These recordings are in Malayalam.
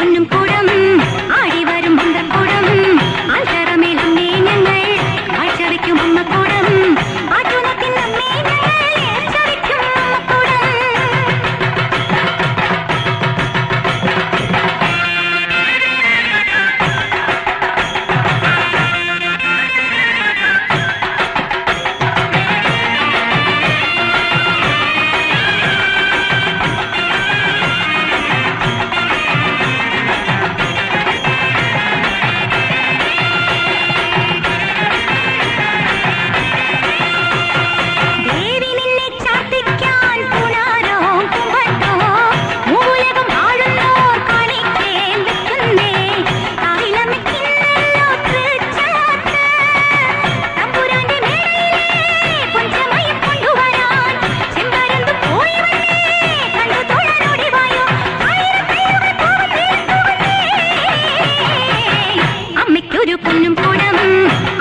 പൊന്നും കൂടം ആടി വരും മന്ത്രക്കൂടം ആൽത്തറമേലും ഞങ്ങൾ കാഴ്ചവെക്കും അമ്മക്കൂടം ആറ്റുനത്തിൻ നമ്മെ ഞങ്ങൾ ഏർച്ചവെക്കും അമ്മക്കൂടം. പൊന്നും കൂടം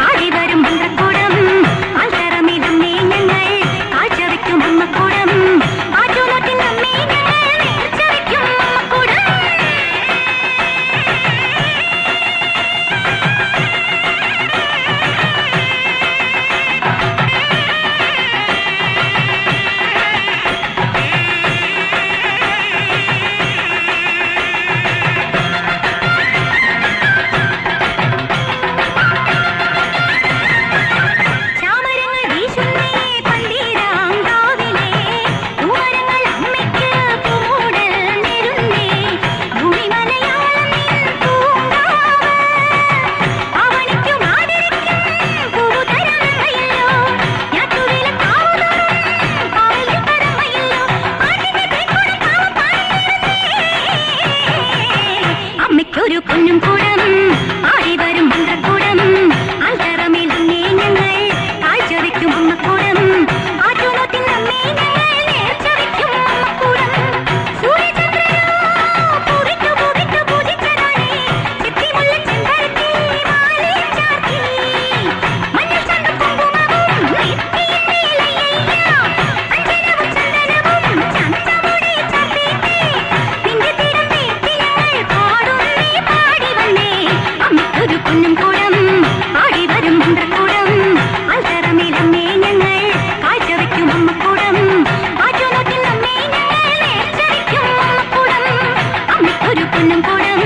ആടി വരും മന്ത്രക്കൂടം ആൽത്തറമേലും ഞങ്ങൾ കാഴ്ചവെക്കും അമ്മക്കൂടം ആറ്റുനോട്ടിൻ നമ്മെ ഞങ്ങൾ ഏർച്ചവെക്കും അമ്മക്കൂടം. ഒരു പൊന്നും കൂടം ആടി വരും മന്ത്രക്കൂടം ആൽത്തറമേലും ഞങ്ങൾ കാഴ്ചവെക്കും അമ്മക്കൂടം ആറ്റുനോട്ടിൻ നമ്മെ ഞങ്ങൾ ഏർച്ചവെക്കും അമ്മക്കൂടം. സൂര്യചന്ദ്രനോ പൂവിട്ടു പൂവിട്ടു പൂജിച്ചതാണേ ചെത്തിമുല്ല ചെമ്പരത്തി മാലയും ചാർത്തി മഞ്ഞൾ ചന്ദ കുങ്കുമവും നെറ്റിയിൽ മേലയ്യ അഞ്ജനവും ചന്ദനവും ചന്തമുടി ചാർത്തിയിട്ട് നിന്റെ തീരം തേത്തി ഞങ്ങൾ പാടുന്നേ പാടി വന്നേ അമ്മയ്ക്കൊരു പൊന്നും കൂടം ആടി വരും മന്ത്രക്കൂടം ആൽത്തറമേലും ഞങ്ങൾ കാഴ്ചവെക്കും അമ്മക്കൂടം ആറ്റുനോട്ടിൻ നമ്മെ ഞങ്ങൾ ഏർച്ചവെക്കും അമ്മക്കൂടം. അമ്മയ്ക്കൊരു പൊന്നും കൂടം